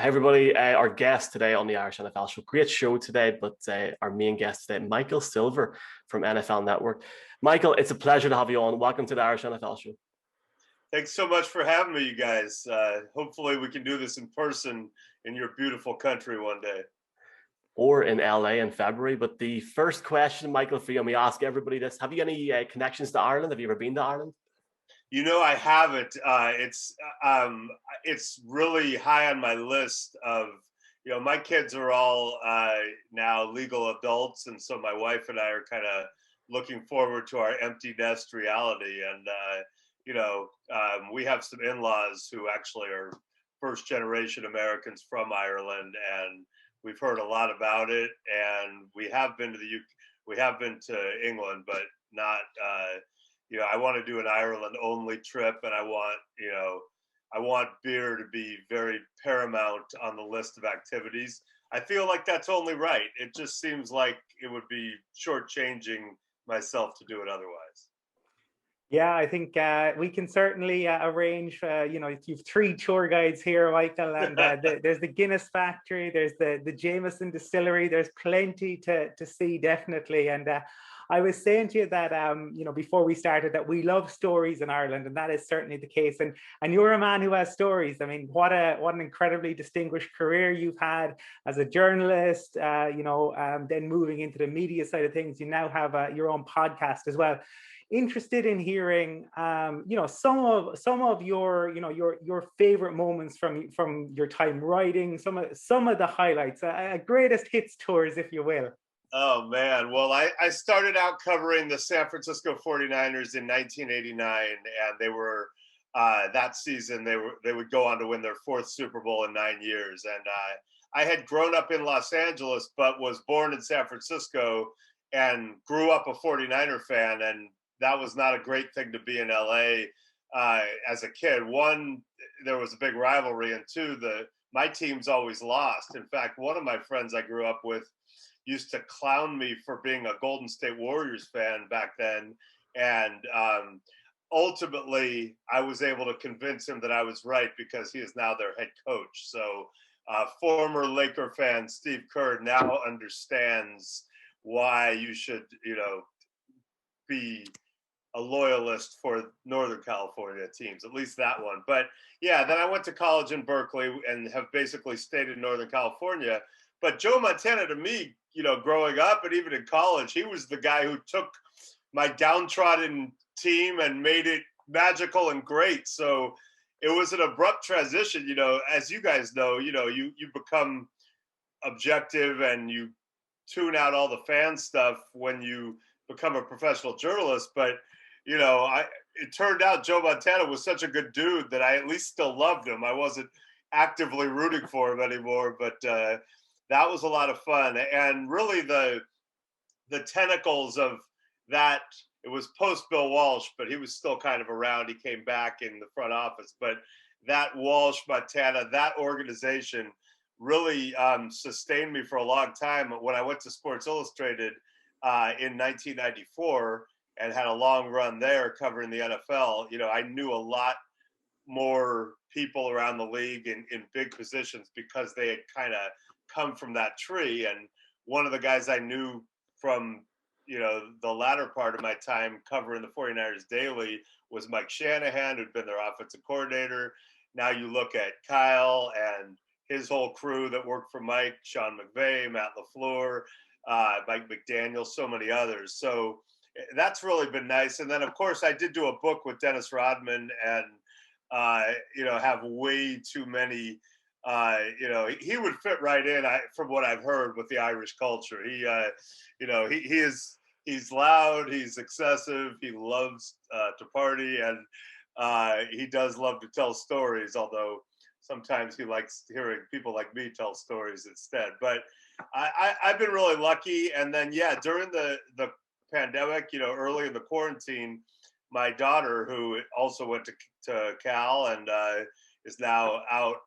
Hey everybody, our guest today on the Irish NFL show. Great show today, but our main guest today, Michael Silver from NFL Network. Michael, it's a pleasure to have you on. Welcome to the Irish NFL show. Thanks so much for having me, you guys. Hopefully we can do this in person in your beautiful country one day. Or in LA in February. But the first question, Michael, for you, and we ask everybody this, have you any connections to Ireland? Have you ever been to Ireland? You know, I haven't. It's really high on my list of, my kids are all now legal adults. And so my wife and I are kind of looking forward to our empty nest reality. And, we have some in-laws who actually are first generation Americans from Ireland. And we've heard a lot about it. And we have been to the UK, we have been to England, but not, I want to do an Ireland only trip, and I want beer to be very paramount on the list of activities. I feel like that's only right. It just seems like it would be shortchanging myself to do it otherwise. Yeah, I think we can certainly arrange. You've three tour guides here, Michael, and there's the Guinness factory, there's the Jameson distillery. There's plenty to see, definitely. And I was saying to you that before we started, that we love stories in Ireland, and that is certainly the case. And you're a man who has stories. I mean, what an incredibly distinguished career you've had as a journalist. Then moving into the media side of things, you now have your own podcast as well. Interested in hearing, some of your favorite moments from your time writing, some of the highlights, greatest hits tours, if you will. Oh man, well, I started out covering the San Francisco 49ers in 1989, and they were that season they would go on to win their fourth Super Bowl in 9 years. And I had grown up in Los Angeles, but was born in San Francisco and grew up a 49er fan, and that was not a great thing to be in LA as a kid. One, there was a big rivalry, and two, my teams always lost. In fact, one of my friends I grew up with used to clown me for being a Golden State Warriors fan back then. And ultimately, I was able to convince him that I was right, because he is now their head coach. So former Laker fan Steve Kerr now understands why you should, be a loyalist for Northern California teams, at least that one. But yeah, then I went to college in Berkeley and have basically stayed in Northern California. But Joe Montana, to me, growing up and even in college, he was the guy who took my downtrodden team and made it magical and great. So it was an abrupt transition. As you guys know, you become objective and you tune out all the fan stuff when you become a professional journalist. But it turned out Joe Montana was such a good dude that I at least still loved him. I wasn't actively rooting for him anymore, but that was a lot of fun. And really the tentacles of that, it was post Bill Walsh, but he was still kind of around. He came back in the front office, but that Walsh, Montana, that organization really sustained me for a long time. When I went to Sports Illustrated in 1994 and had a long run there covering the NFL, I knew a lot more people around the league in big positions because they had kind of come from that tree. And one of the guys I knew from, the latter part of my time covering the 49ers daily was Mike Shanahan, who'd been their offensive coordinator. Now you look at Kyle and his whole crew that worked for Mike, Sean McVay, Matt LaFleur, Mike McDaniel, so many others. So that's really been nice. And then, of course, I did do a book with Dennis Rodman and, have way too many, he would fit right in, from what I've heard, with the Irish culture. He's loud, he's excessive, he loves to party, and he does love to tell stories, although sometimes he likes hearing people like me tell stories instead. But I've been really lucky. And then, during the pandemic, early in the quarantine, my daughter, who also went to Cal and is now out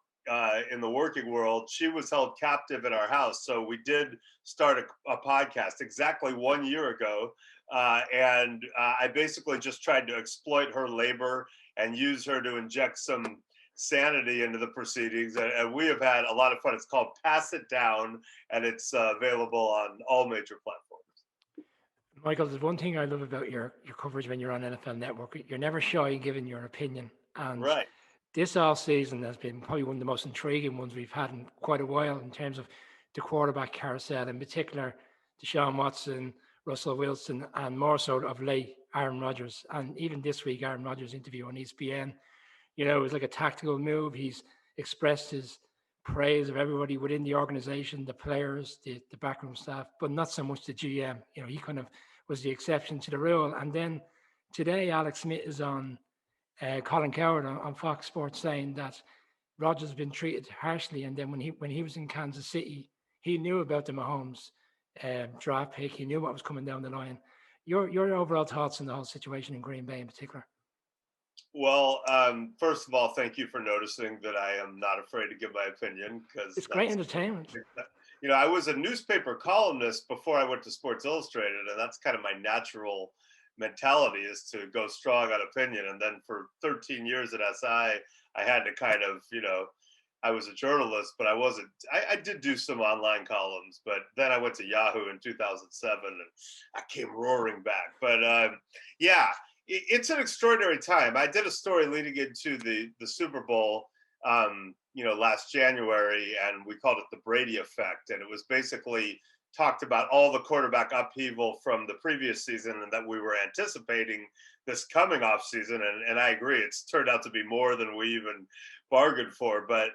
in the working world, she was held captive in our house. So we did start a podcast exactly 1 year ago. And I basically just tried to exploit her labor and use her to inject some sanity into the proceedings, and we have had a lot of fun. It's called Pass It Down, and it's available on all major platforms. Michael, there's one thing I love about your coverage when you're on NFL Network. You're never shy in giving your opinion. And Right. this off season has been probably one of the most intriguing ones we've had in quite a while in terms of the quarterback carousel, in particular, Deshaun Watson, Russell Wilson, and more so of late, Aaron Rodgers. And even this week, Aaron Rodgers' interview on ESPN, it was like a tactical move. He's expressed his praise of everybody within the organization, the players, the backroom staff, but not so much the GM. He kind of was the exception to the rule. And then today, Alex Smith is on Colin Coward on Fox Sports saying that Rodgers has been treated harshly. And then when he was in Kansas City, he knew about the Mahomes draft pick. He knew what was coming down the line. Your overall thoughts on the whole situation in Green Bay in particular? Well, first of all, thank you for noticing that I am not afraid to give my opinion, because it's great entertainment. I was a newspaper columnist before I went to Sports Illustrated, and that's kind of my natural mentality, is to go strong on opinion. And then for 13 years at SI, I had to kind of, I was a journalist, but I did do some online columns, but then I went to Yahoo in 2007 and I came roaring back. But yeah, it's an extraordinary time. I did a story leading into the Super Bowl, last January, and we called it the Brady Effect. And it was basically talked about all the quarterback upheaval from the previous season and that we were anticipating this coming off season. And I agree, it's turned out to be more than we even bargained for. But,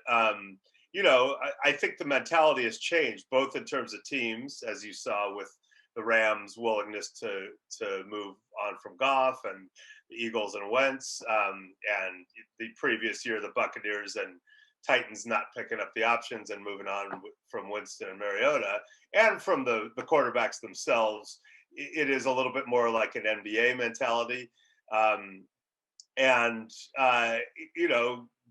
I think the mentality has changed, both in terms of teams, as you saw with the Rams' willingness to move on from Goff, and the Eagles and Wentz, and the previous year, the Buccaneers and Titans not picking up the options and moving on from Winston and Mariota, and from the quarterbacks themselves. It is a little bit more like an NBA mentality.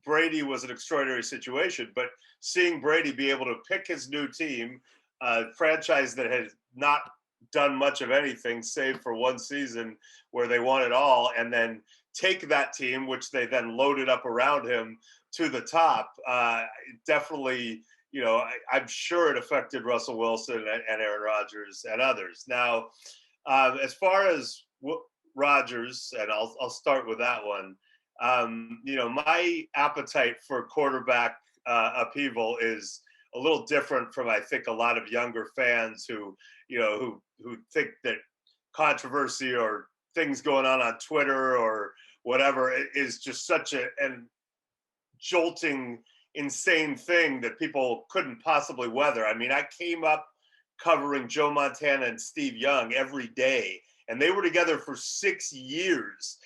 Brady was an extraordinary situation, but seeing Brady be able to pick his new team, a franchise that had not done much of anything save for one season where they won it all, and then take that team, which they then loaded up around him, to the top, definitely, I'm sure it affected Russell Wilson and Aaron Rodgers and others. Now, as far as Rodgers, and I'll start with that one, my appetite for quarterback upheaval is a little different from, I think, a lot of younger fans who think that controversy or things going on Twitter or whatever is just such an jolting, insane thing that people couldn't possibly weather. I mean, I came up covering Joe Montana and Steve Young every day, and they were together for 6 years,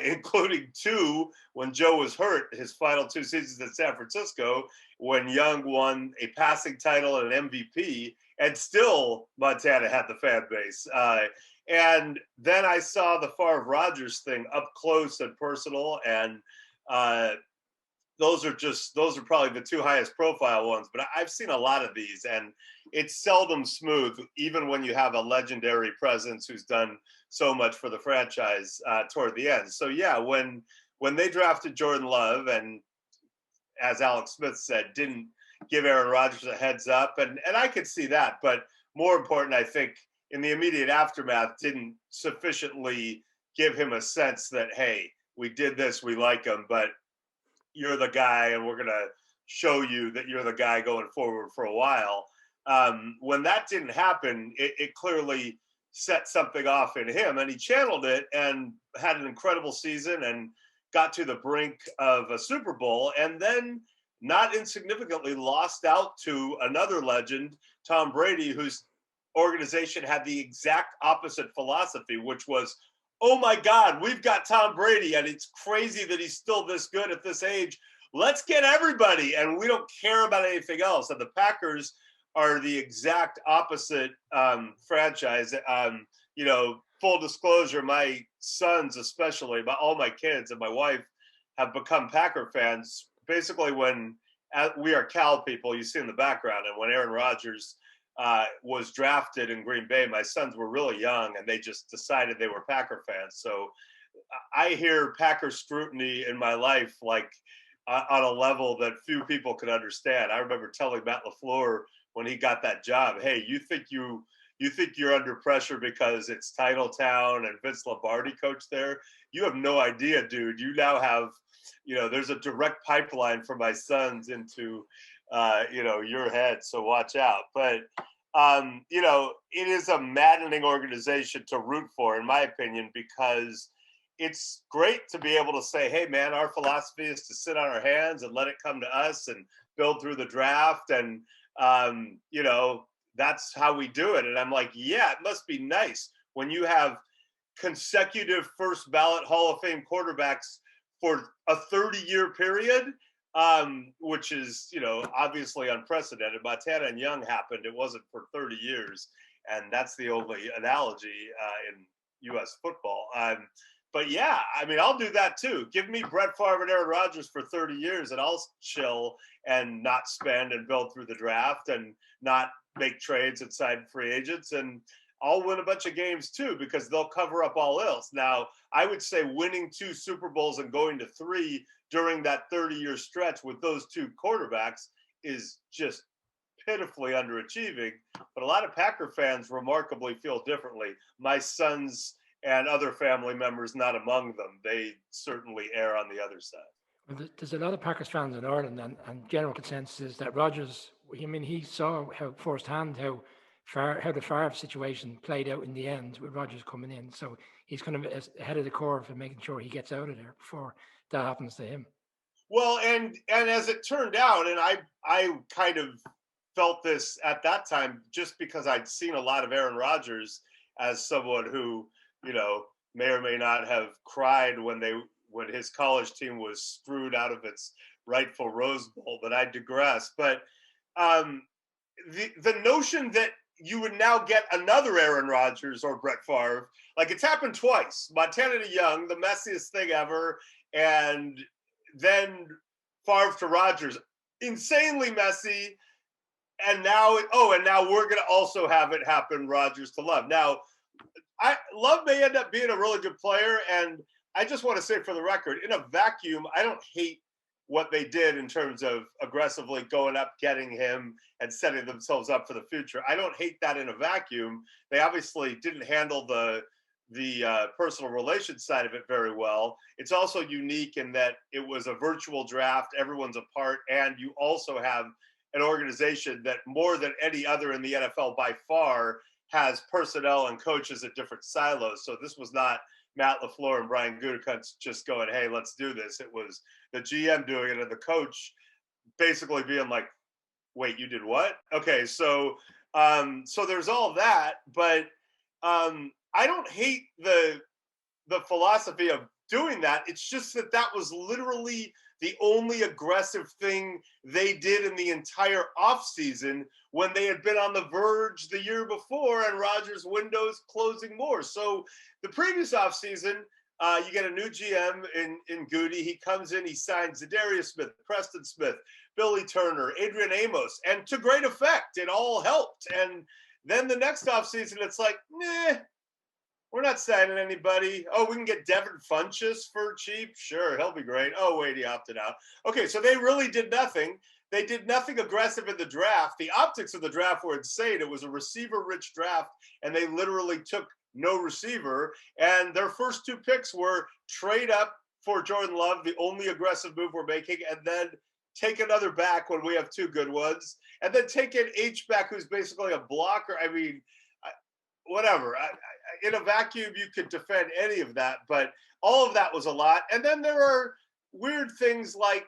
including 2 when Joe was hurt, his final 2 seasons in San Francisco, when Young won a passing title and an MVP, and still Montana had the fan base. And then I saw the Favre Rodgers thing up close and personal, and those are probably the 2 highest profile ones. But I've seen a lot of these, and it's seldom smooth, even when you have a legendary presence who's done so much for the franchise toward the end. So yeah, when they drafted Jordan Love, and as Alex Smith said, didn't give Aaron Rodgers a heads up, and I could see that. But more important, I think, in the immediate aftermath, didn't sufficiently give him a sense that, hey, we did this, we like him, but you're the guy, and we're going to show you that you're the guy going forward for a while. When that didn't happen, it clearly set something off in him, and he channeled it and had an incredible season and got to the brink of a Super Bowl, and then not insignificantly lost out to another legend, Tom Brady, whose organization had the exact opposite philosophy, which was, oh my God, we've got Tom Brady, and it's crazy that he's still this good at this age. Let's get everybody, and we don't care about anything else. And the Packers are the exact opposite franchise. Full disclosure, my sons, especially, all my kids and my wife, have become Packer fans. Basically, when we are Cal people, you see in the background, and when Aaron Rodgers was drafted in Green Bay, my sons were really young, and they just decided they were Packer fans. So I hear Packer scrutiny in my life like on a level that few people could understand. I remember telling Matt LaFleur when he got that job, hey, you think you're under pressure because it's Titletown and Vince Lombardi coach there? You have no idea, dude. You now have, there's a direct pipeline for my sons into, your head. So watch out. But, it is a maddening organization to root for, in my opinion, because it's great to be able to say, hey, man, our philosophy is to sit on our hands and let it come to us and build through the draft. And, that's how we do it. And I'm like, yeah, it must be nice when you have consecutive first ballot Hall of Fame quarterbacks for a 30-year period, which is, obviously unprecedented. Montana and Young happened. It wasn't for 30 years. And that's the only analogy in U.S. football. But yeah, I mean, I'll do that too. Give me Brett Favre and Aaron Rodgers for 30 years and I'll chill and not spend and build through the draft and not make trades and sign free agents. And I'll win a bunch of games too, because they'll cover up all else. Now, I would say winning 2 Super Bowls and going to 3 during that 30-year stretch with those 2 quarterbacks is just pitifully underachieving. But a lot of Packer fans remarkably feel differently. My sons and other family members not among them. They certainly err on the other side. Well, there's a lot of Packers fans in Ireland, and general consensus is that Rodgers, he saw how firsthand how the Favre situation played out in the end with Rodgers coming in. So he's kind of ahead of the curve and making sure he gets out of there before that happens to him. Well, and as it turned out, and I kind of felt this at that time just because I'd seen a lot of Aaron Rodgers as someone who, may or may not have cried when his college team was screwed out of its rightful Rose Bowl, but I digress. But the notion that you would now get another Aaron Rodgers or Brett Favre, like it's happened twice. Montana to Young, the messiest thing ever, and then Favre to Rodgers, insanely messy. And now we're going to also have it happen Rodgers to Love. Now, Love may end up being a really good player, and I just want to say for the record, in a vacuum, I don't hate what they did in terms of aggressively going up, getting him, and setting themselves up for the future. I don't hate that in a vacuum. They obviously didn't handle the personal relations side of it very well. It's also unique in that it was a virtual draft, everyone's apart, and you also have an organization that more than any other in the NFL by far has personnel and coaches at different silos. So this was not Matt LaFleur and Brian Gutekunst just going, hey, let's do this. It was the GM doing it and the coach basically being like, wait, you did what? Okay, so there's all that, but I don't hate the philosophy of doing that. It's just that was literally the only aggressive thing they did in the entire offseason when they had been on the verge the year before and Rodgers' window's closing more. So the previous offseason, you get a new GM in Goody. He comes in, he signs Zadarius Smith, Preston Smith, Billy Turner, Adrian Amos, and to great effect. It all helped. And then the next offseason, it's like, we're not signing anybody. Oh, we can get Devin Funchess for cheap. Sure, he'll be great. Oh, wait, he opted out. Okay, so they really did nothing. They did nothing aggressive in the draft. The optics of the draft were insane. It was a receiver-rich draft, and they literally took no receiver. And their first 2 picks were trade up for Jordan Love, the only aggressive move we're making, and then take another back when we have 2 good ones, and then take an H-back who's basically a blocker. I mean, whatever. In a vacuum, you could defend any of that, but all of that was a lot. And then there are weird things like,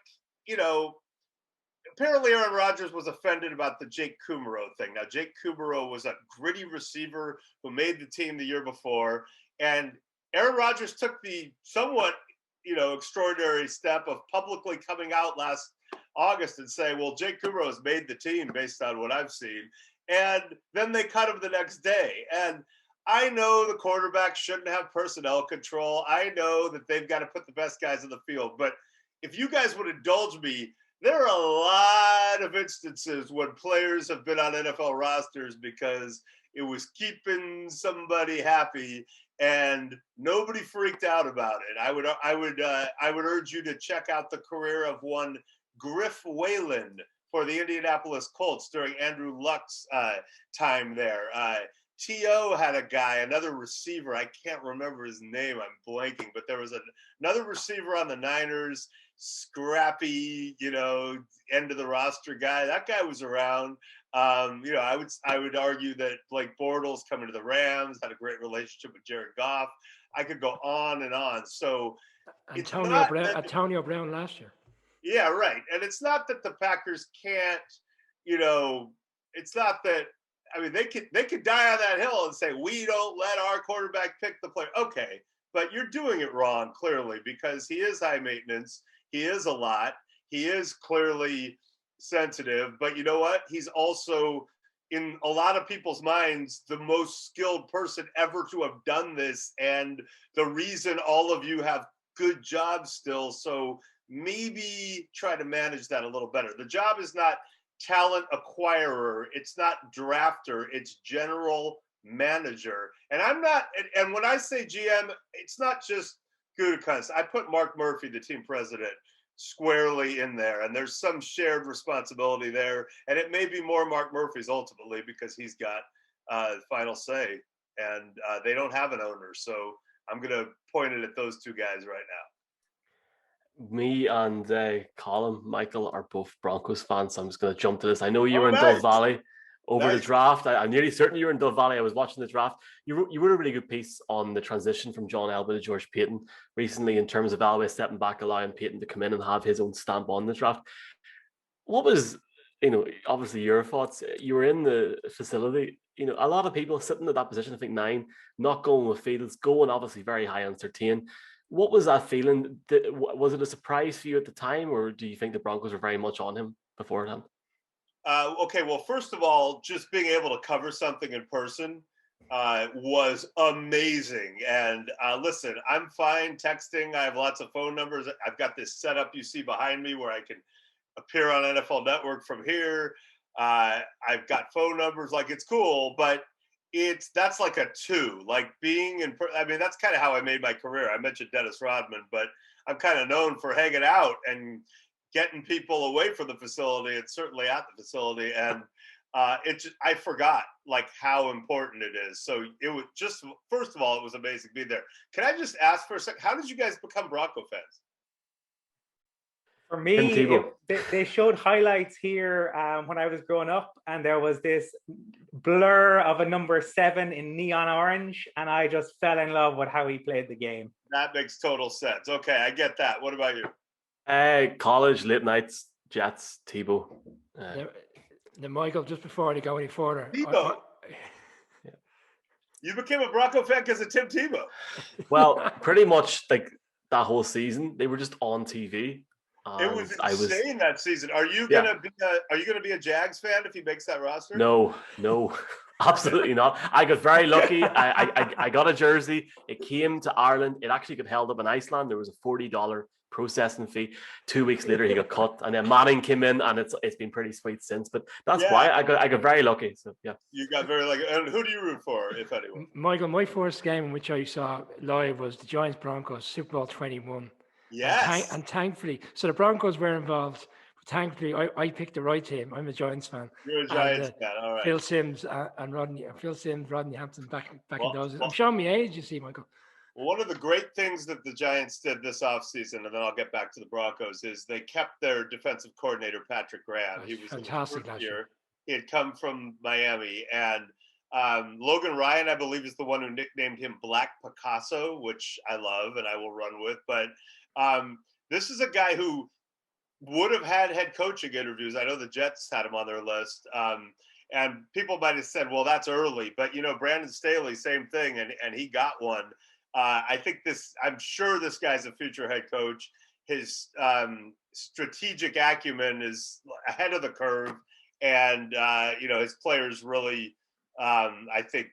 apparently Aaron Rodgers was offended about the Jake Kumerow thing. Now, Jake Kumerow was a gritty receiver who made the team the year before, and Aaron Rodgers took the somewhat, extraordinary step of publicly coming out last August and saying, well, Jake Kumerow has made the team based on what I've seen. And then they cut him the next day. And I know the quarterback shouldn't have personnel control. I know that they've got to put the best guys in the field. But if you guys would indulge me, there are a lot of instances when players have been on NFL rosters because it was keeping somebody happy. and nobody freaked out about it. I would urge you to check out the career of one Griff Wayland for the Indianapolis Colts during Andrew Luck's time there. T.O. had a guy, another receiver. I can't remember his name. I'm blanking, but there was another receiver on the Niners, scrappy, end of the roster guy. That guy was around. I would argue that Blake Bortles coming to the Rams had a great relationship with Jared Goff. I could go on and on. So Antonio Brown last year. Yeah, right. And it's not that the Packers can't, it's not that. I mean, they could die on that hill and say, we don't let our quarterback pick the player. Okay, but you're doing it wrong, clearly, because he is high maintenance. He is a lot. He is clearly sensitive. But you know what? He's also, in a lot of people's minds, the most skilled person ever to have done this. And the reason all of you have good jobs still. So maybe try to manage that a little better. The job is not talent acquirer, it's not drafter, it's general manager. And when I say GM, it's not just Gutekunst. I put Mark Murphy, the team president, squarely in there, and there's some shared responsibility there, and it may be more Mark Murphy's ultimately because he's got final say, and they don't have an owner. So I'm going to point it at those two guys right now. Me and Colin, Michael are both Broncos fans, so I'm just going to jump to this. I know you were in Dove Valley over the draft. I'm nearly certain you were in Dove Valley. I was watching the draft. You wrote a really good piece on the transition from John Elway to George Payton recently in terms of Elway stepping back, allowing Payton to come in and have his own stamp on the draft. What was, obviously your thoughts? You were in the facility. A lot of people sitting at that position, I think 9, not going with Fields, going obviously very high on Surtain. What was that feeling? Was it a surprise for you at the time, or do you think the Broncos were very much on him beforehand? Okay, well, first of all, just being able to cover something in person was amazing. And listen, I'm fine texting. I have lots of phone numbers. I've got this setup you see behind me where I can appear on NFL Network from here. I've got phone numbers. Like, it's cool, but that's like a 2, like being in, that's kind of how I made my career. I mentioned Dennis Rodman, but I'm kind of known for hanging out and getting people away from the facility and certainly at the facility. And I forgot like how important it is. So it was just, first of all, it was amazing being there. Can I just ask for a second, how did you guys become Bronco fans? For me, they showed highlights here when I was growing up, and there was this blur of a number 7 in neon orange, and I just fell in love with how he played the game. That makes total sense. Okay, I get that. What about you? College, late nights, Jets, Tebow. The Michael, just before I go any further. Tebow. You became a Bronco fan because of Tim Tebow. Well, pretty much like that whole season, they were just on TV. It was insane that season. Are you gonna be a Jags fan if he makes that roster? No, absolutely not. I got very lucky. I got a jersey. It came to Ireland. It actually got held up in Iceland. There was a $40 processing fee. 2 weeks later, he got cut, and then Manning came in, and it's been pretty sweet since. But that's why I got very lucky. So yeah, you got very lucky. And who do you root for, if anyone? Michael, my first game in which I saw live was the Giants Broncos Super Bowl 21. Yes. And thankfully, so the Broncos were involved. But thankfully, I picked the right team. I'm a Giants fan. You're a Giants fan, all right. Phil Simms, Rodney Hampton back in those. I'm showing my age, you see, Michael. One of the great things that the Giants did this offseason, and then I'll get back to the Broncos, is they kept their defensive coordinator, Patrick Graham. He was fantastic last year. He had come from Miami. And Logan Ryan, I believe, is the one who nicknamed him Black Picasso, which I love and I will run with. But this is a guy who would have had head coaching interviews. I know the Jets had him on their list. And people might have said, well, that's early. But, Brandon Staley, same thing, and he got one. I'm sure this guy's a future head coach. His strategic acumen is ahead of the curve. And, his players really, I think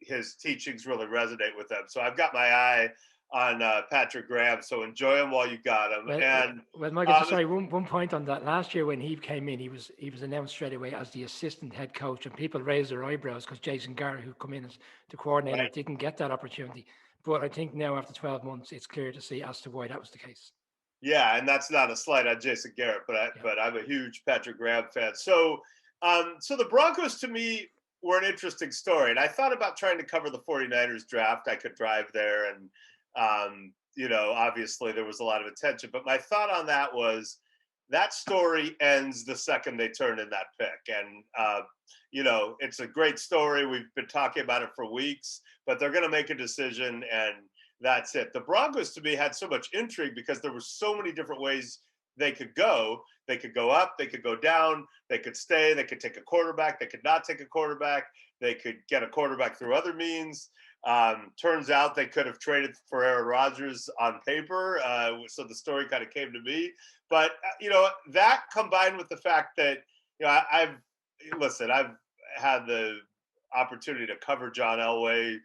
his teachings really resonate with them. So I've got my eye Patrick Graham. So enjoy him while you got him. Well, Michael, sorry, one point on that. Last year when he came in, he was announced straight away as the assistant head coach, and people raised their eyebrows because Jason Garrett, who come in as the coordinator, right. didn't get that opportunity. But I think now after 12 months, it's clear to see as to why that was the case. Yeah, and that's not a slight on Jason Garrett, but I'm a huge Patrick Graham fan. So the Broncos to me were an interesting story, and I thought about trying to cover the 49ers draft. I could drive there, and obviously there was a lot of attention. But my thought on that was that story ends the second they turn in that pick, and it's a great story. We've been talking about it for weeks, but they're going to make a decision, and that's it. The Broncos to me had so much intrigue because there were so many different ways they could go. They could go up, they could go down, they could stay, they could take a quarterback, they could not take a quarterback, they could get a quarterback through other means. Turns out they could have traded for Aaron Rodgers on paper. So the story kind of came to me. But, that combined with the fact that, I've had the opportunity to cover John Elway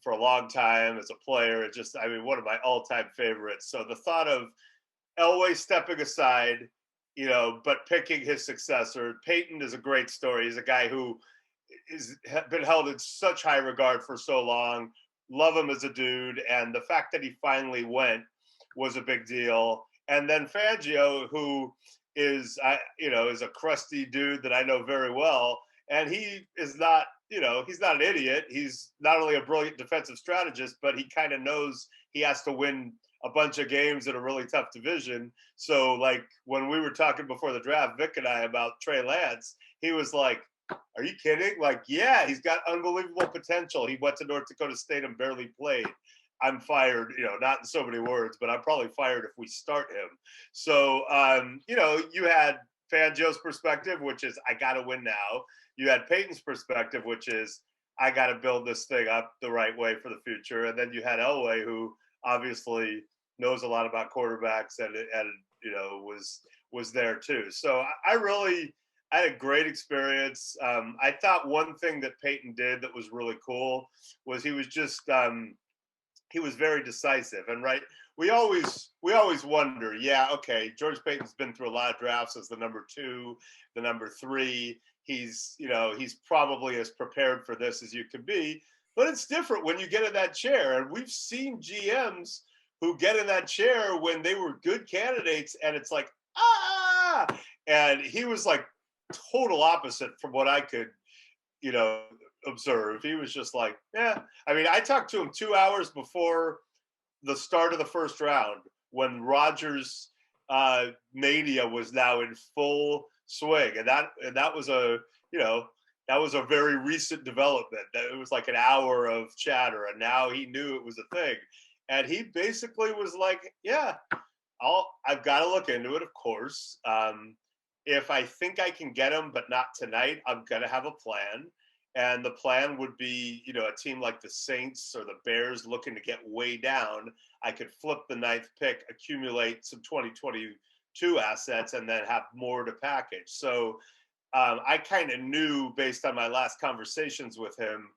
for a long time as a player. One of my all-time favorites. So the thought of Elway stepping aside, but picking his successor. Peyton is a great story. He's a guy who has been held in such high regard for so long. Love him as a dude. And the fact that he finally went was a big deal. And then Fangio, who is a crusty dude that I know very well. And he is not, he's not an idiot. He's not only a brilliant defensive strategist, but he kind of knows he has to win a bunch of games in a really tough division. So, like, when we were talking before the draft, Vic and I, about Trey Lance, he was like, are you kidding? Like, yeah, he's got unbelievable potential. He went to North Dakota State and barely played. I'm fired, not in so many words, but I'm probably fired if we start him. So, you had Fangio's perspective, which is, I got to win now. You had Peyton's perspective, which is, I got to build this thing up the right way for the future. And then you had Elway, who obviously knows a lot about quarterbacks and was there too. So I had a great experience. I thought one thing that Peyton did that was really cool was he was just he was very decisive. And we always wonder, okay, George Payton's been through a lot of drafts as the number 2, the number 3. He's probably as prepared for this as you can be, but it's different when you get in that chair. And we've seen GMs who get in that chair when they were good candidates, and it's like, and he was like total opposite from what I could, observe. He was just like, I talked to him 2 hours before the start of the first round when Rodgers mania was now in full swing, and that was a very recent development. That it was like an hour of chatter, and now he knew it was a thing, and he basically was like, I've got to look into it, of course. If I think I can get him, but not tonight, I'm gonna have a plan. And the plan would be, a team like the Saints or the Bears looking to get way down. I could flip the 9th pick, accumulate some 2022 assets, and then have more to package. So I kind of knew, based on my last conversations with him,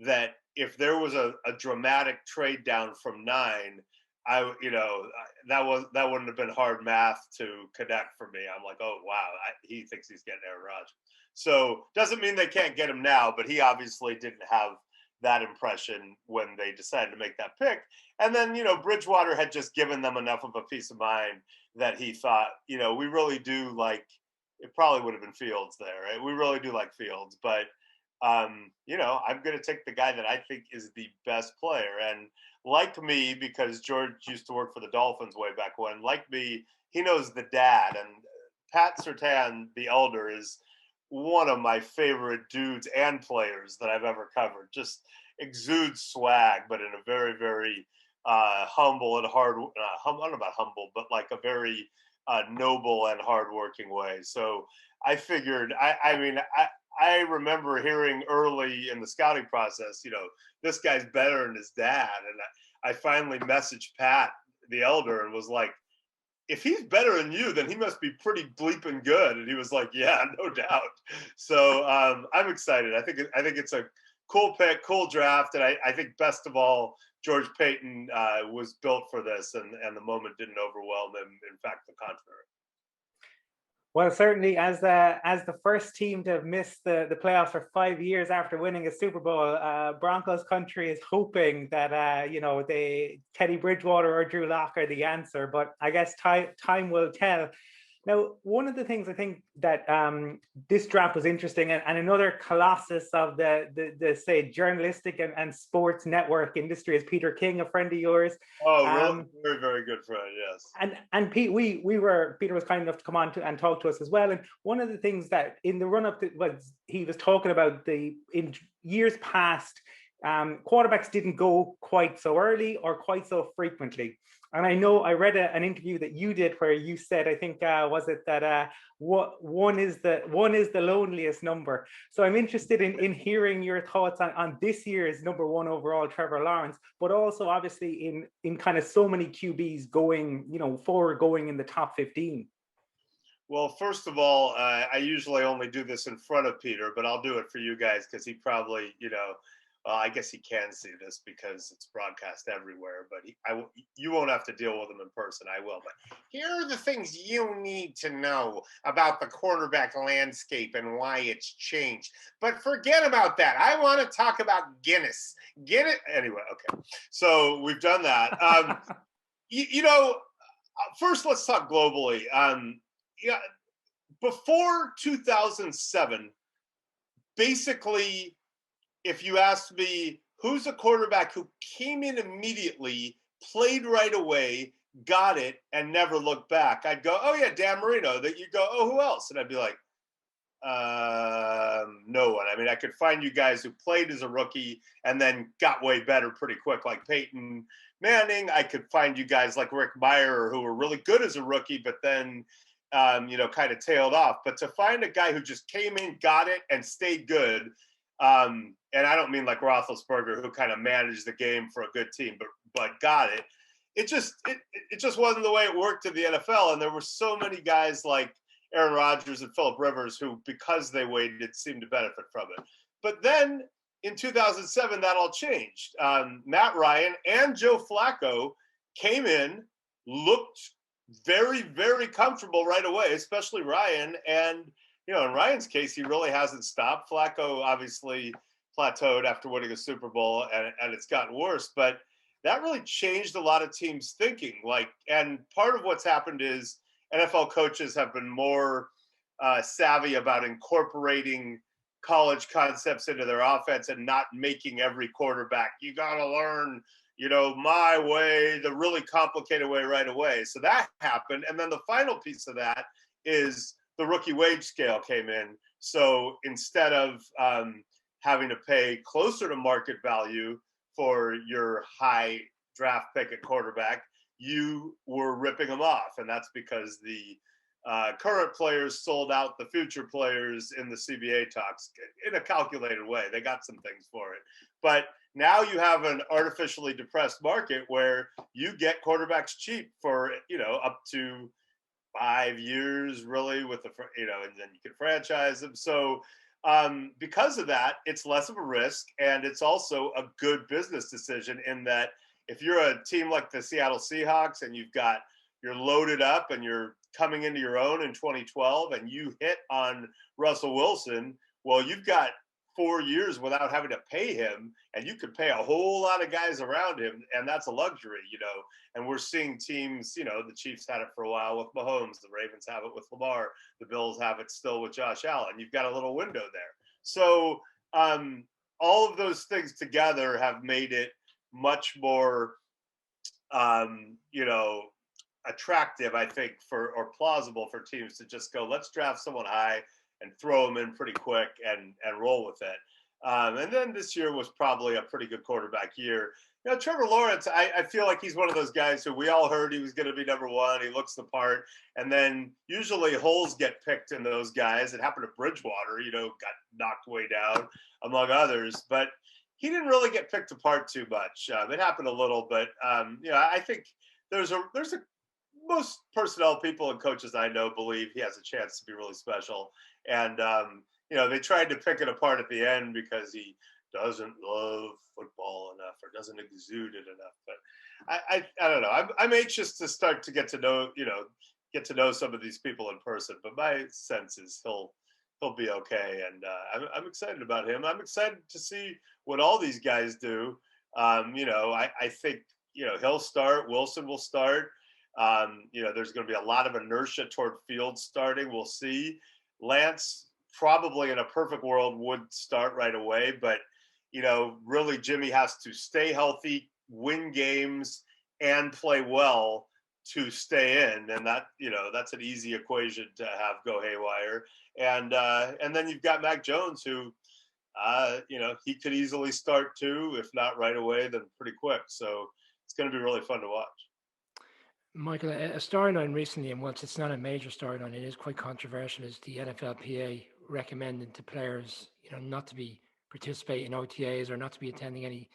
that if there was a dramatic trade down from 9, that wouldn't have been hard math to connect for me. I'm like, oh wow, he thinks he's getting Aaron Rodgers. So doesn't mean they can't get him now, but he obviously didn't have that impression when they decided to make that pick. And then, Bridgewater had just given them enough of a peace of mind that he thought, we really do like, it probably would have been Fields there, right? We really do like Fields, but I'm going to take the guy that I think is the best player. And like me, because George used to work for the Dolphins way back when, like me, he knows the dad. And Pat Surtain, the elder, is one of my favorite dudes and players that I've ever covered. Just exudes swag, but in a very, very humble and hard, I don't know about humble, but like a very noble and hardworking way. So I figured, I remember hearing early in the scouting process, this guy's better than his dad. And I finally messaged Pat, the elder, and was like, if he's better than you, then he must be pretty bleeping good. And he was like, yeah, no doubt. So I'm excited. I think it's a cool pick, cool draft. And I think best of all, George Payton was built for this, and the moment didn't overwhelm him. In fact, the contrary. Well, certainly as the first team to have missed the playoffs for 5 years after winning a Super Bowl, Broncos country is hoping that Teddy Bridgewater or Drew Lock are the answer. But I guess time will tell. Now, one of the things I think that this draft was interesting, and another colossus of the say journalistic and sports network industry is Peter King, a friend of yours. Oh, really? Very, very good friend. Yes. And Pete, Peter was kind enough to come on and talk to us as well. And one of the things that in the run up was he was talking about in years past, quarterbacks didn't go quite so early or quite so frequently. And I know I read an interview that you did where you said, I think was it that one is the loneliest number. So I'm interested in hearing your thoughts on this year's number one overall, Trevor Lawrence, but also obviously in kind of so many QBs going, going in the top 15. Well, first of all, I usually only do this in front of Peter, but I'll do it for you guys because he probably, I guess he can see this because it's broadcast everywhere, but you won't have to deal with him in person. I will. But here are the things you need to know about the quarterback landscape and why it's changed. But forget about that. I want to talk about Guinness. Anyway, okay. So we've done that. First, let's talk globally. Before 2007, basically, if you asked me who's a quarterback who came in immediately, played right away, got it, and never looked back, I'd go, oh yeah, Dan Marino. That you'd go, oh, who else? And I'd be like, no one. I mean, I could find you guys who played as a rookie and then got way better pretty quick, like Peyton Manning. I could find you guys like Rick Meyer who were really good as a rookie, but then kind of tailed off. But to find a guy who just came in, got it, and stayed good. And I don't mean like Roethlisberger, who kind of managed the game for a good team, but got it. It just wasn't the way it worked in the NFL. And there were so many guys like Aaron Rodgers and Phillip Rivers who, because they waited, seemed to benefit from it. But then in 2007, that all changed. Matt Ryan and Joe Flacco came in, looked very, very comfortable right away, especially Ryan. And in Ryan's case, he really hasn't stopped. Flacco obviously plateaued after winning a Super Bowl, and it's gotten worse. But that really changed a lot of teams' thinking. And part of what's happened is NFL coaches have been more savvy about incorporating college concepts into their offense and not making every quarterback, you got to learn, my way, the really complicated way right away. So that happened. And then the final piece of that is the rookie wage scale came in. So instead of having to pay closer to market value for your high draft pick at quarterback, you were ripping them off. And that's because the current players sold out the future players in the CBA talks in a calculated way. They got some things for it. But now you have an artificially depressed market where you get quarterbacks cheap for, up to 5 years, really, with and then you can franchise them. So because of that, it's less of a risk, and it's also a good business decision in that if you're a team like the Seattle Seahawks and you're loaded up and you're coming into your own in 2012 and you hit on Russell Wilson, well, you've got 4 years without having to pay him, and you could pay a whole lot of guys around him, and that's a luxury, and we're seeing teams, the Chiefs had it for a while with Mahomes, the Ravens have it with Lamar, the Bills have it still with Josh Allen. You've got a little window there. So all of those things together have made it much more, attractive, I think, or plausible for teams to just go, let's draft someone high and throw them in pretty quick and roll with it. And then this year was probably a pretty good quarterback year. Trevor Lawrence, I feel like he's one of those guys who we all heard he was going to be number one. He looks the part. And then usually holes get picked in those guys. It happened to Bridgewater, got knocked way down, among others. But he didn't really get picked apart too much. It happened a little, but, I think there's a most personnel people and coaches I know believe he has a chance to be really special. And, they tried to pick it apart at the end because he doesn't love football enough or doesn't exude it enough. But I don't know. I'm anxious to start to get to know some of these people in person. But my sense is he'll be okay, and I'm excited about him. I'm excited to see what all these guys do. I think he'll start. Wilson will start. There's going to be a lot of inertia toward Fields starting. We'll see. Lance probably in a perfect world would start right away, but really Jimmy has to stay healthy, win games, and play well to stay in, and that's an easy equation to have go haywire. And then you've got Mac Jones, who he could easily start too, if not right away, then pretty quick. So it's going to be really fun to watch. Michael, a storyline recently, and whilst it's not a major storyline, it is quite controversial, is the NFLPA recommending to players, not to be participating in OTAs or not to be attending any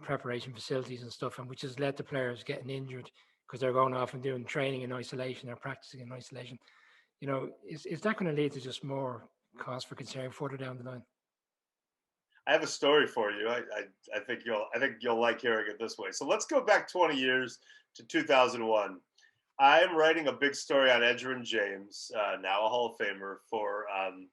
preparation facilities and stuff, and which has led to players getting injured because they're going off and doing training in isolation or practicing in isolation. Is that going to lead to just more cause for concern further down the line? I have a story for you. I think you'll like hearing it this way. So let's go back 20 years to 2001. I am writing a big story on Edgerrin James, now a Hall of Famer, for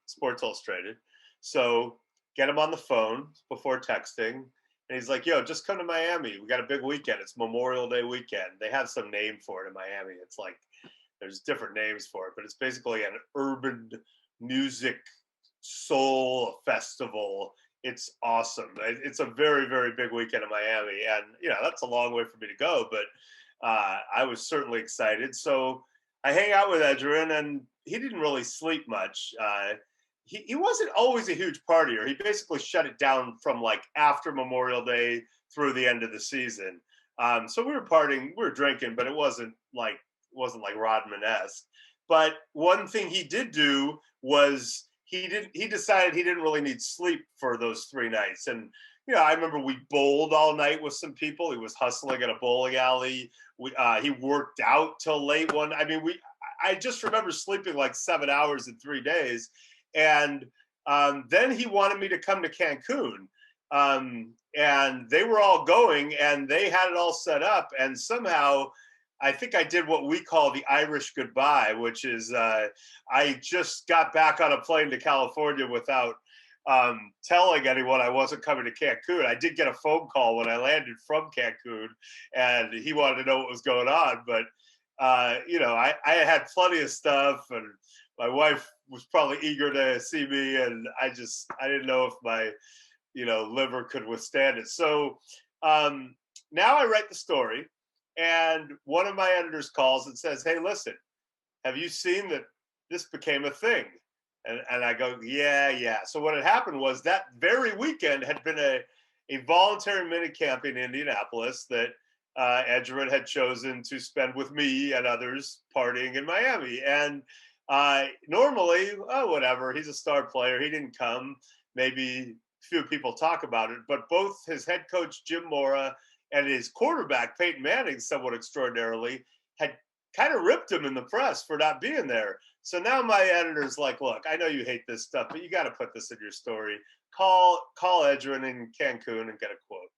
Sports Illustrated. So get him on the phone before texting. And he's like, yo, just come to Miami. We got a big weekend. It's Memorial Day weekend. They have some name for it in Miami. It's like, there's different names for it, but it's basically an urban music soul festival. It's awesome. It's a very, very big weekend in Miami. And, that's a long way for me to go, but I was certainly excited. So I hang out with Edgerrin, and he didn't really sleep much. He wasn't always a huge partier. He basically shut it down from like after Memorial Day through the end of the season. So we were partying, we were drinking, but it wasn't like Rodman-esque. But one thing he did do was he decided he didn't really need sleep for those 3 nights. And I remember we bowled all night with some people. He was hustling at a bowling alley. He worked out till late one. I just remember sleeping like 7 hours in 3 days. And then he wanted me to come to Cancun. And they were all going, and they had it all set up. And somehow I think I did what we call the Irish goodbye, which is I just got back on a plane to California without telling anyone I wasn't coming to Cancun. I did get a phone call when I landed from Cancun, and he wanted to know what was going on. But, I had plenty of stuff, and my wife was probably eager to see me, and I didn't know if my, liver could withstand it. So now I write the story, and one of my editors calls and says, hey, listen, have you seen that this became a thing? And I go, yeah. So what had happened was that very weekend had been a voluntary minicamp in Indianapolis that Edgerrin had chosen to spend with me and others partying in Miami. And normally, whatever, he's a star player. He didn't come. Maybe few people talk about it, but both his head coach, Jim Mora, and his quarterback, Peyton Manning, somewhat extraordinarily, had kind of ripped him in the press for not being there. So now my editor's like, look, I know you hate this stuff, but you got to put this in your story. Call Edgerrin in Cancun and get a quote.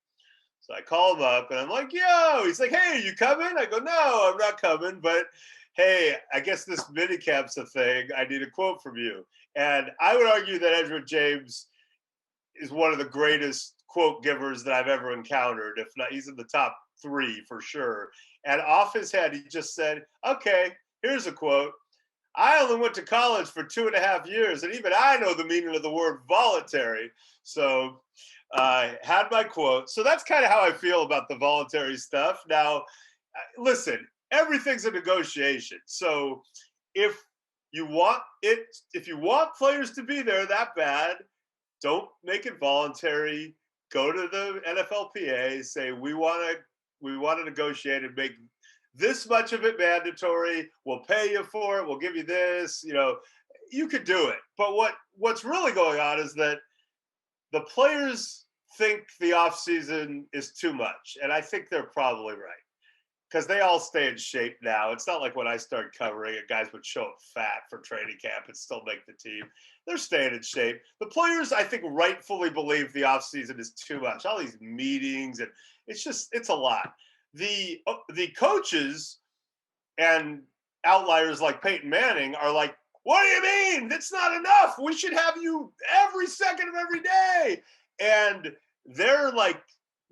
So I call him up, and I'm like, yo, he's like, hey, you coming? I go, no, I'm not coming, but hey, I guess this minicamp's a thing. I need a quote from you. And I would argue that Edgerrin James is one of the greatest quote givers that I've ever encountered. If not, he's in the top 3 for sure. And off his head, he just said, okay, here's a quote. I only went to college for 2.5 years, and even I know the meaning of the word voluntary. So I had my quote. So that's kind of how I feel about the voluntary stuff. Now, listen, everything's a negotiation. So if you want players to be there that bad, don't make it voluntary. Go to the NFLPA, say we want to negotiate and make this much of it mandatory. We'll pay you for it. We'll give you this. You could do it. But what's really going on is that the players think the offseason is too much, and I think they're probably right. because they all stay in shape now. It's not like when I started covering it, guys would show up fat for training camp and still make the team. They're staying in shape. The players, I think, rightfully believe the offseason is too much. All these meetings, and it's a lot. The coaches and outliers like Peyton Manning are like, what do you mean? That's not enough. We should have you every second of every day. And they're like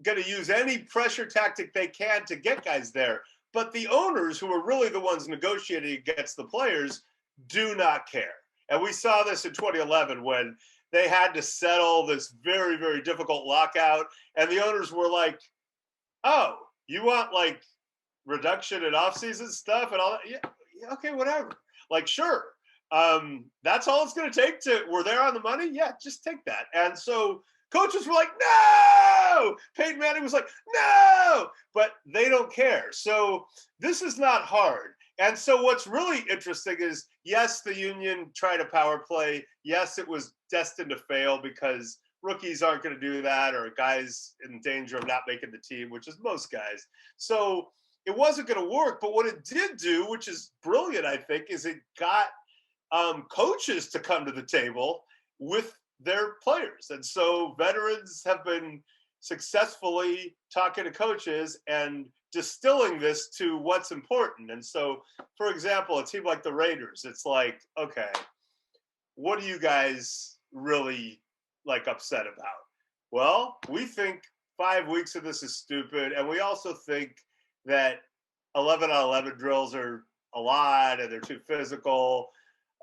going to use any pressure tactic they can to get guys there. But the owners, who are really the ones negotiating against the players, do not care. And we saw this in 2011 when they had to settle this very, very difficult lockout. And the owners were like, oh, you want like reduction in offseason stuff and all that? Yeah, okay, whatever. Like, sure. That's all it's going to take we're there on the money. Yeah, just take that. And so coaches were like, no. Peyton Manning was like, no, but they don't care. So this is not hard. And so what's really interesting is, yes, the union tried a power play. Yes, it was destined to fail because rookies aren't going to do that, or guys in danger of not making the team, which is most guys. So it wasn't going to work. But what it did do, which is brilliant, I think, is it got coaches to come to the table with their players. And so veterans have been successfully talking to coaches and distilling this to what's important. And so, for example, a team like the Raiders, it's like, okay, what are you guys really like upset about? Well, we think 5 weeks of this is stupid. And we also think that 11 on 11 drills are a lot and they're too physical.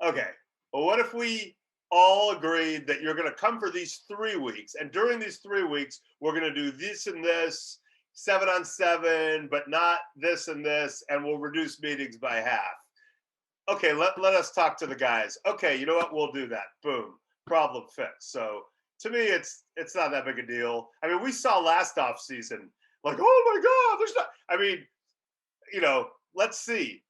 Okay, well, what if we all agreed that you're going to come for these 3 weeks, and during these 3 weeks, we're going to do this and this, 7 on 7, but not this and this, and we'll reduce meetings by half. Okay, let us talk to the guys. Okay, you know what? We'll do that. Boom, problem fixed. So to me, it's not that big a deal. I mean, we saw last offseason, like, oh my God, there's not. I mean, let's see,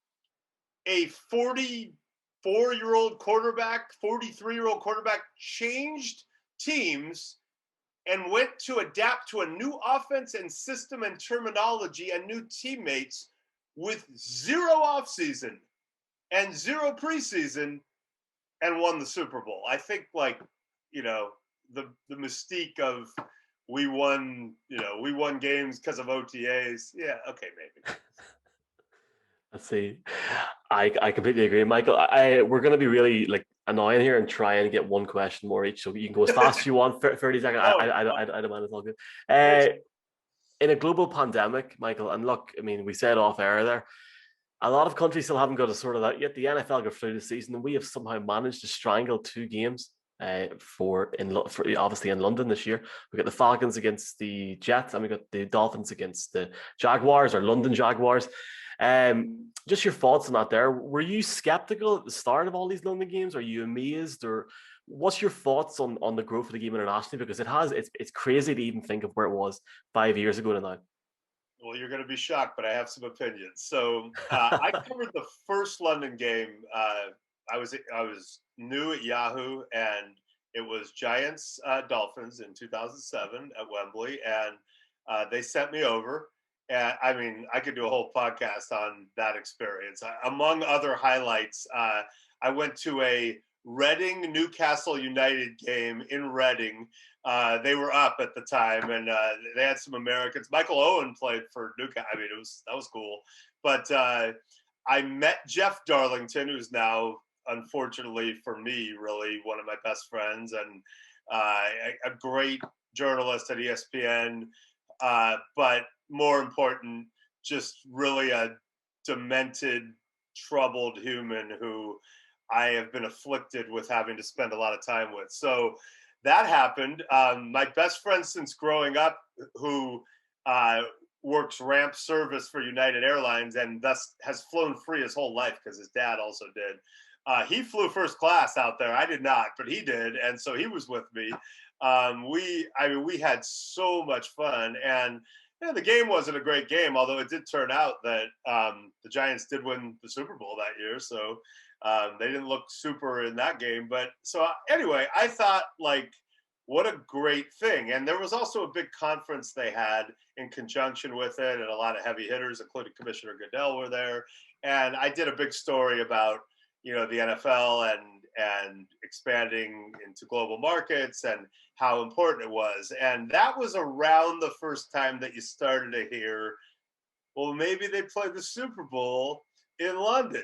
a 44-year-old quarterback, 43-year-old quarterback changed teams and went to adapt to a new offense and system and terminology and new teammates with 0 offseason and 0 preseason and won the Super Bowl. I think, like, the mystique of we won games because of OTAs. Yeah, okay, maybe. Let's see. I completely agree, Michael. We're going to be really like annoying here and try and get one question more each, so you can go as fast as you want. 30 seconds. I don't mind. It's all good. In a global pandemic, Michael, and look, I mean, we said off air there, a lot of countries still haven't got a sort of that yet. The NFL got through the season, and we have somehow managed to strangle 2 games for obviously in London this year. We got the Falcons against the Jets, and we got the Dolphins against the Jaguars, or London Jaguars. Just your thoughts on that there. Were you skeptical at the start of all these London games? Are you amazed, or what's your thoughts on the growth of the game internationally? Because it's crazy to even think of where it was 5 years ago to now. Well, you're going to be shocked, but I have some opinions. So I covered the first London game. I was new at Yahoo, and it was Giants Dolphins in 2007 at Wembley, and they sent me over. And I mean, I could do a whole podcast on that experience. Among other highlights, I went to a Reading Newcastle United game in Reading. They were up at the time, and they had some Americans. Michael Owen played for Newcastle. I mean, that was cool. But I met Jeff Darlington, who's now, unfortunately for me, really one of my best friends, and a great journalist at ESPN. But more important, just really a demented, troubled human who I have been afflicted with having to spend a lot of time with. So that happened. My best friend since growing up, who works ramp service for United Airlines and thus has flown free his whole life because his dad also did. He flew first class out there. I did not, but he did. And so he was with me. We had so much fun, and the game wasn't a great game, although it did turn out that the Giants did win the Super Bowl that year. So they didn't look super in that game. But so anyway, I thought, like, what a great thing. And there was also a big conference they had in conjunction with it, and a lot of heavy hitters, including Commissioner Goodell, were there. And I did a big story about, the NFL and expanding into global markets and how important it was. And that was around the first time that you started to hear, well, maybe they play the Super Bowl in London.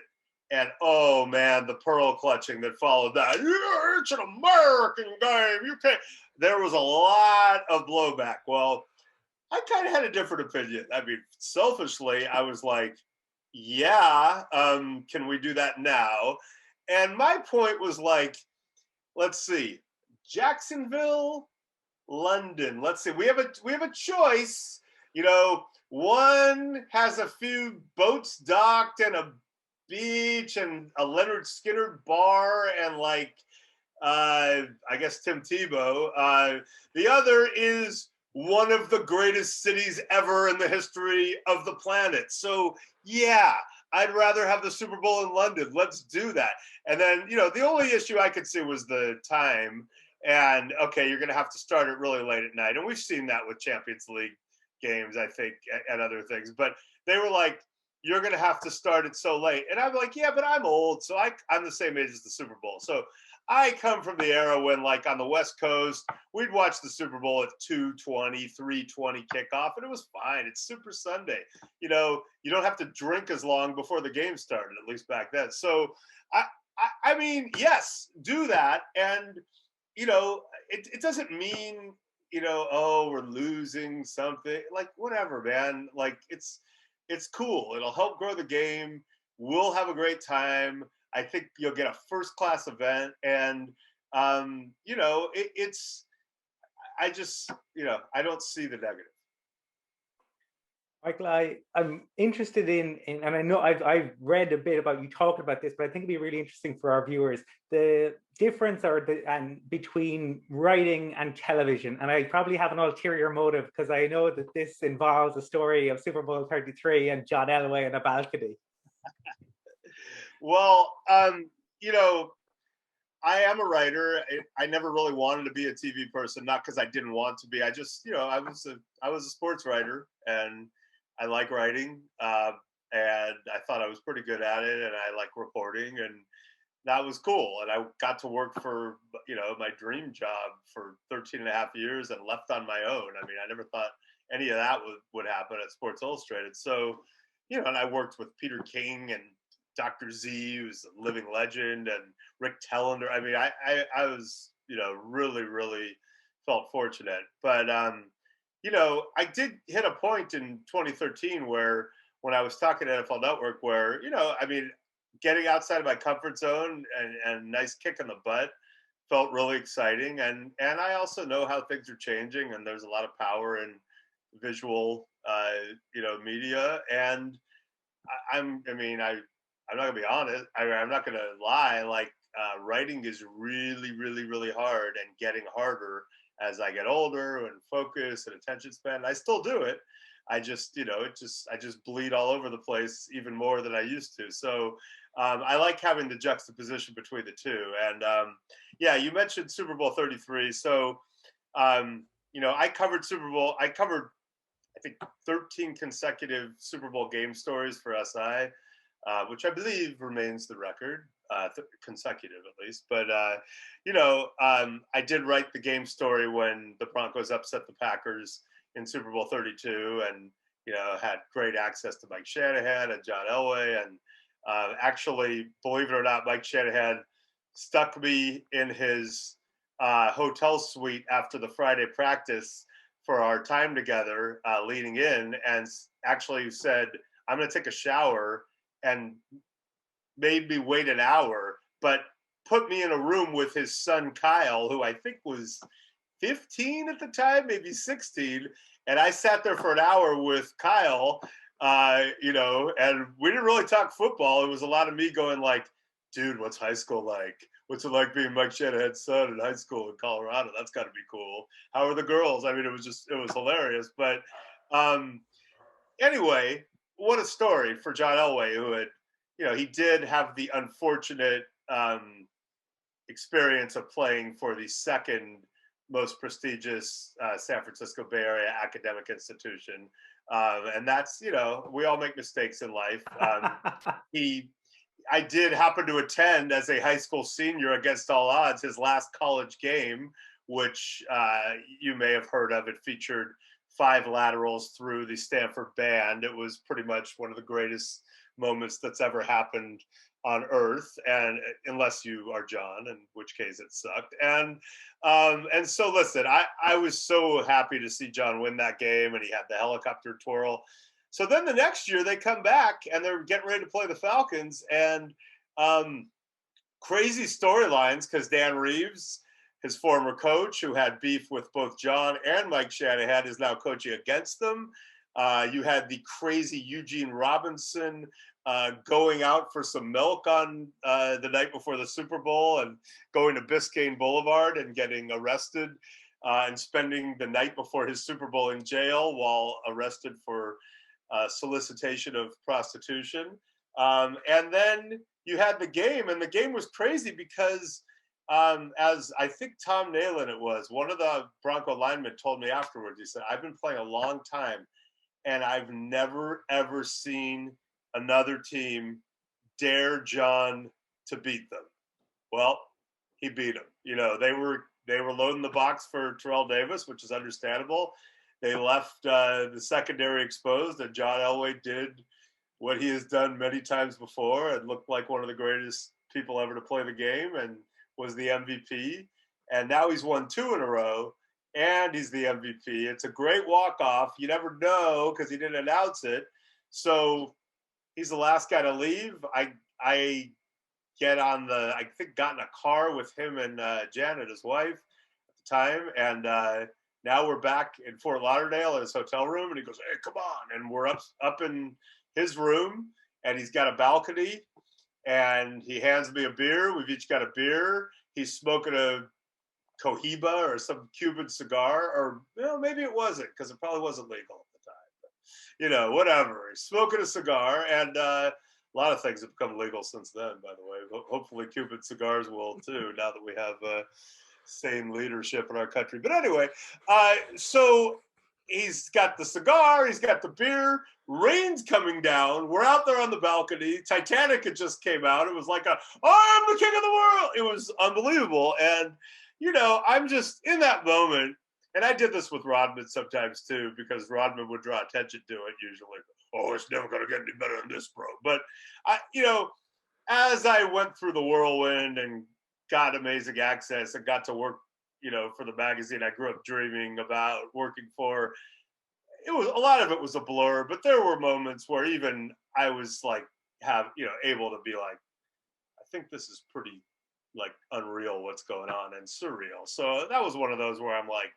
And oh man, the pearl clutching that followed that. Yeah, it's an American game. You can't. There was a lot of blowback. Well, I kind of had a different opinion. I mean, selfishly, I was like, yeah, can we do that now? And my point was like, let's see, Jacksonville, London. Let's see, we have a choice. One has a few boats docked and a beach and a Leonard Skinner bar and I guess Tim Tebow. The other is one of the greatest cities ever in the history of the planet. So yeah, I'd rather have the Super Bowl in London. Let's do that. And then, the only issue I could see was the time. And okay, you're going to have to start it really late at night. And we've seen that with Champions League games, I think, and other things. But they were like, you're going to have to start it so late. And I'm like, yeah, but I'm old. So I'm the same age as the Super Bowl. So I come from the era when, on the West Coast, we'd watch the Super Bowl at 2:20, 3:20 kickoff, and it was fine. It's Super Sunday. You don't have to drink as long before the game started, at least back then. So, I mean, yes, do that. And, it doesn't mean, oh, we're losing something. Whatever, man. It's cool. It'll help grow the game. We'll have a great time. I think you'll get a first-class event, and it's. I just, I don't see the negative. Michael, I'm interested in, and I know I've read a bit about you talking about this, but I think it'd be really interesting for our viewers, the difference between writing and television. And I probably have an ulterior motive because I know that this involves a story of Super Bowl 33 and John Elway on a balcony. Well, I am a writer. I never really wanted to be a TV person, not because I didn't want to be. I just, I was a sports writer, and I like writing, and I thought I was pretty good at it, and I like reporting, and that was cool. And I got to work for, my dream job for 13 and a half years and left on my own. I mean, I never thought any of that would happen at Sports Illustrated. So, and I worked with Peter King and Dr. Z, who's a living legend, and Rick Tellender. I mean, I was, really, really felt fortunate. But, I did hit a point in 2013 where, when I was talking to NFL Network, where, I mean, getting outside of my comfort zone and nice kick in the butt felt really exciting. And I also know how things are changing, and there's a lot of power in visual, media. And I'm not gonna be honest. I'm not gonna lie. Writing is really, really, really hard, and getting harder as I get older and focus and attention span. I still do it. I just, I just bleed all over the place even more than I used to. So I like having the juxtaposition between the two. And yeah, you mentioned Super Bowl 33. So, I covered Super Bowl. I covered, I think, 13 consecutive Super Bowl game stories for SI. Which I believe remains the record, consecutive at least. But, I did write the game story when the Broncos upset the Packers in Super Bowl 32, and, had great access to Mike Shanahan and John Elway. And actually, believe it or not, Mike Shanahan stuck me in his hotel suite after the Friday practice for our time together leading in, and actually said, I'm going to take a shower, and made me wait an hour, but put me in a room with his son, Kyle, who I think was 15 at the time, maybe 16. And I sat there for an hour with Kyle, and we didn't really talk football. It was a lot of me going dude, what's high school like? What's it like being Mike Shanahan's son in high school in Colorado? That's got to be cool. How are the girls? I mean, it was hilarious. But anyway, what a story for John Elway, who had, he did have the unfortunate experience of playing for the second most prestigious San Francisco Bay Area academic institution. And that's, we all make mistakes in life. I did happen to attend as a high school senior against all odds his last college game, which you may have heard of. It featured 5 laterals through the Stanford band. It was pretty much one of the greatest moments that's ever happened on earth, and unless you are John, in which case it sucked. And so listen, I was so happy to see John win that game, and he had the helicopter twirl. So then the next year they come back and they're getting ready to play the Falcons, and crazy storylines because Dan Reeves, his former coach, who had beef with both John and Mike Shanahan, is now coaching against them. You had the crazy Eugene Robinson going out for some milk on the night before the Super Bowl and going to Biscayne Boulevard and getting arrested and spending the night before his Super Bowl in jail while arrested for solicitation of prostitution. And then you had the game, and the game was crazy because as I think Tom Nalen it was, one of the Bronco linemen told me afterwards, he said, I've been playing a long time and I've never, ever seen another team dare John to beat them. Well, he beat them. They were loading the box for Terrell Davis, which is understandable. They left the secondary exposed, and John Elway did what he has done many times before and looked like one of the greatest people ever to play the game and was the MVP. And now he's won 2 in a row, and he's the MVP. It's a great walk-off. You never know because he didn't announce it. So he's the last guy to leave. I got in a car with him and Janet, his wife, at the time. And now we're back in Fort Lauderdale in his hotel room. And he goes, hey, come on. And we're up in his room. And he's got a balcony. And he hands me a beer. We've each got a beer. He's smoking a Cohiba or some Cuban cigar. Or maybe it wasn't, because it probably wasn't legal at the time. But, whatever. He's smoking a cigar. And a lot of things have become legal since then, by the way. Hopefully Cuban cigars will too, now that we have sane leadership in our country. But anyway, so he's got the cigar, he's got the beer, rain's coming down. We're out there on the balcony. Titanic had just came out. It was like I'm the king of the world. It was unbelievable. And, I'm just in that moment. And I did this with Rodman sometimes too, because Rodman would draw attention to it usually. Oh, it's never going to get any better than this, bro. But as I went through the whirlwind and got amazing access and got to work, for the magazine I grew up dreaming about working for, it was a lot of it was a blur, but there were moments where even I was like, able to be like, I think this is pretty like unreal what's going on and surreal. So that was one of those where I'm like,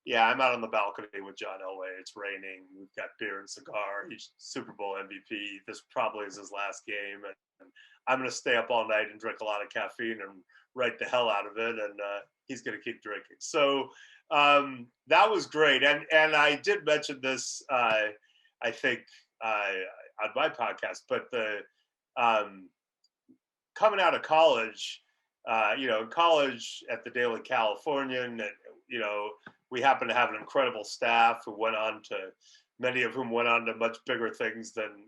yeah, I'm out on the balcony with John Elway. It's raining. We've got beer and cigar. He's Super Bowl MVP. This probably is his last game. And I'm going to stay up all night and drink a lot of caffeine and write the hell out of it. And he's going to keep drinking. So that was great. And I did mention this, I think, on my podcast, but the coming out of college, in college at the Daily Californian, we happen to have an incredible staff who many of whom went on to much bigger things than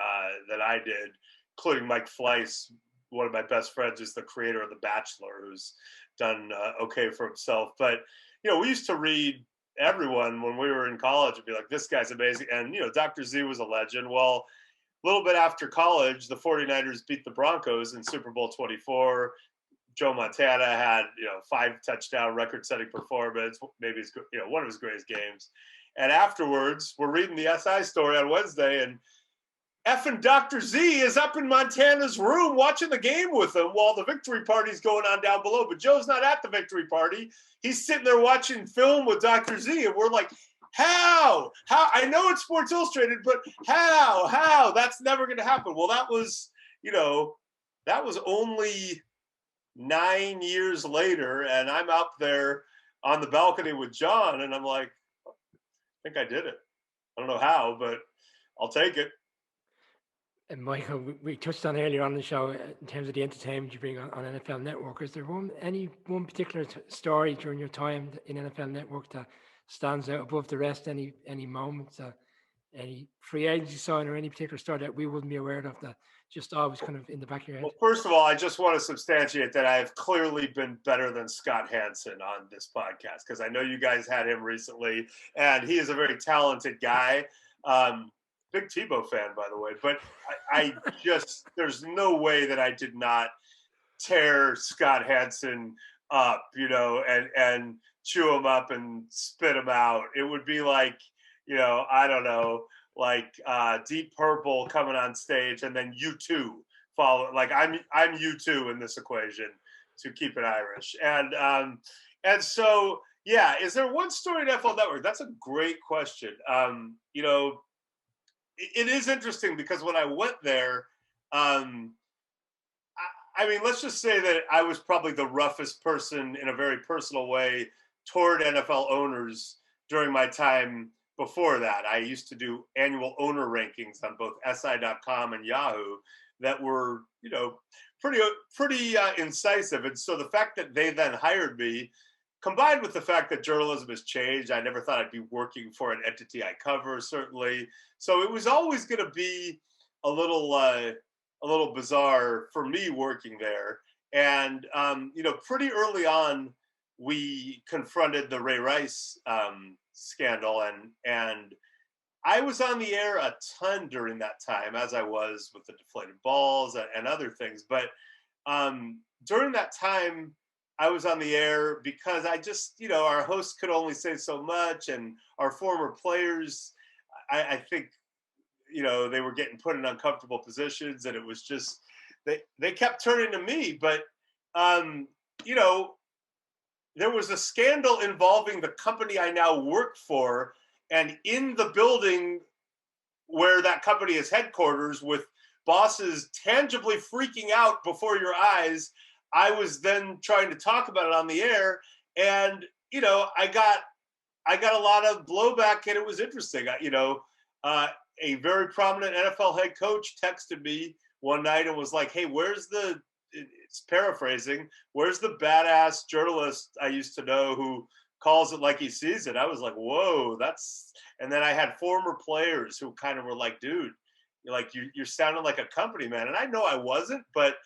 I did, including Mike Fleiss, one of my best friends, who's the creator of The Bachelor, who's done okay for himself. But, we used to read everyone when we were in college and be like, this guy's amazing. And, Dr. Z was a legend. Well, a little bit after college, the 49ers beat the Broncos in Super Bowl 24. Joe Montana had, 5 touchdown record-setting performance, maybe one of his greatest games. And afterwards, we're reading the SI story on Wednesday, and effing Dr. Z is up in Montana's room watching the game with him while the victory party's going on down below. But Joe's not at the victory party. He's sitting there watching film with Dr. Z, and we're like, how? I know it's Sports Illustrated, but how? That's never going to happen. Well, that was only 9 years later, and I'm up there on the balcony with John, and I'm like, I think I did it. I don't know how, but I'll take it. And Michael, we touched on earlier on the show in terms of the entertainment you bring on NFL Network. Is there any one particular story during your time in NFL Network that stands out above the rest? Any moments, any free agency sign, or any particular story that we wouldn't be aware of that just always kind of in the back of your head? Well, first of all, I just want to substantiate that I have clearly been better than Scott Hansen on this podcast, because I know you guys had him recently, and he is a very talented guy. Big Tebow fan, by the way, but I just, there's no way that I did not tear Scott Hansen up, and chew him up and spit him out. It would be like, I don't know, like Deep Purple coming on stage and then U2 follow. Like I'm U2 in this equation, to keep it Irish. And so, yeah, is there one story in NFL Network? That's a great question. It is interesting because when I went there, I mean, let's just say that I was probably the roughest person in a very personal way toward NFL owners during my time before that. I used to do annual owner rankings on both SI.com and Yahoo that were, pretty incisive. And so the fact that they then hired me, combined with the fact that journalism has changed, I never thought I'd be working for an entity I cover, certainly. So it was always going to be a little bizarre for me working there. And, pretty early on, we confronted the Ray Rice scandal. And I was on the air a ton during that time, as I was with the deflated balls and other things. But during that time, I was on the air because I just, our hosts could only say so much, and our former players, I think, they were getting put in uncomfortable positions, and it was just, they kept turning to me. But, there was a scandal involving the company I now work for, and in the building where that company is headquarters, with bosses tangibly freaking out before your eyes, I was then trying to talk about it on the air, and I got a lot of blowback, and it was interesting. A very prominent NFL head coach texted me one night and was like, "Hey, it's paraphrasing, where's the badass journalist I used to know who calls it like he sees it?" I was like, "Whoa, and then I had former players who kind of were like, "Dude, you're sounding like a company man." And I know I wasn't, but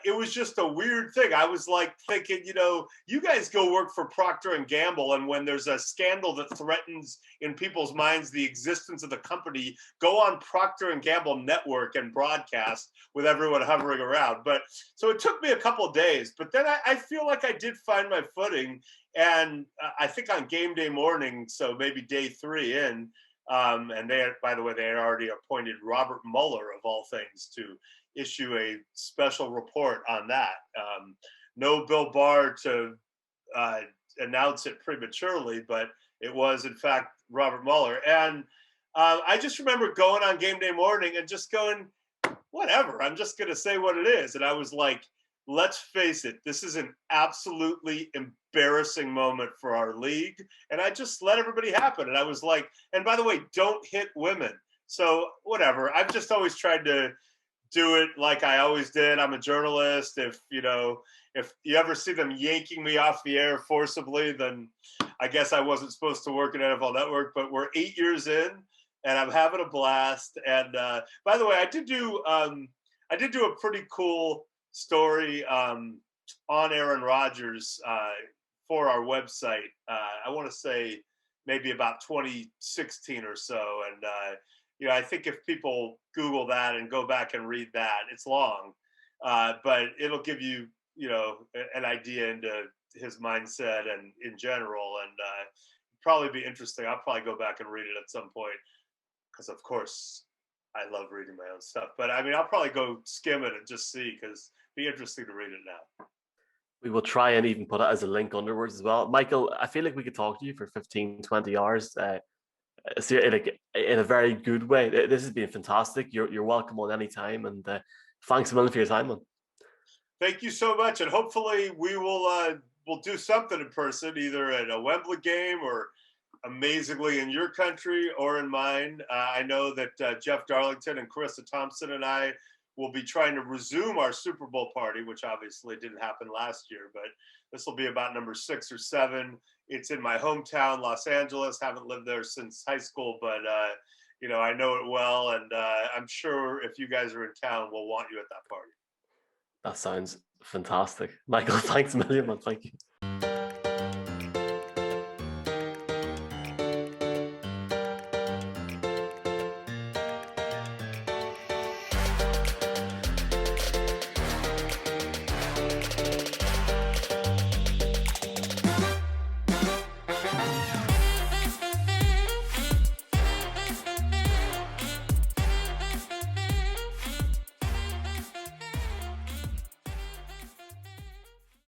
it was just a weird thing. I was like thinking, you guys go work for Procter and Gamble, and when there's a scandal that threatens in people's minds the existence of the company, go on Procter and Gamble network and broadcast with everyone hovering around. But so it took me a couple of days, but then I feel like I did find my footing. And I think on game day morning, so maybe day 3 in, and by the way, they had already appointed Robert Mueller, of all things, to issue a special report on that. No Bill Barr to announce it prematurely, but it was, in fact, Robert Mueller. And I just remember going on game day morning and just going, whatever, I'm just going to say what it is. And I was like, let's face it, this is an absolutely embarrassing moment for our league. And I just let everybody happen. And I was like, and by the way, don't hit women. So whatever, I've just always tried to do it like I always did. I'm a journalist. If you ever see them yanking me off the air forcibly, then I guess I wasn't supposed to work at NFL Network. But we're 8 years in, and I'm having a blast. And by the way, I did do a pretty cool story on Aaron Rodgers for our website. I want to say maybe about 2016 or so, and I think if people Google that and go back and read that, it's long, but it'll give you, an idea into his mindset and in general, and probably be interesting. I'll probably go back and read it at some point, because of course I love reading my own stuff. But I mean, I'll probably go skim it and just see, because it'd be interesting to read it now. We will try and even put it as a link underwards as well. Michael, I feel like we could talk to you for 15, 20 hours. In a very good way. This has been fantastic. You're welcome on any time, and thanks a million for your time, man. Thank you so much, and hopefully we will we'll do something in person, either at a Wembley game or amazingly in your country or in mine. I know that Jeff Darlington and Carissa Thompson and I will be trying to resume our Super Bowl party, which obviously didn't happen last year, but this will be about number 6 or 7. It's in my hometown, Los Angeles. Haven't lived there since high school, but you know, I know it well, and I'm sure if you guys are in town, we'll want you at that party. That sounds fantastic. Michael, thanks a million, man. Thank you.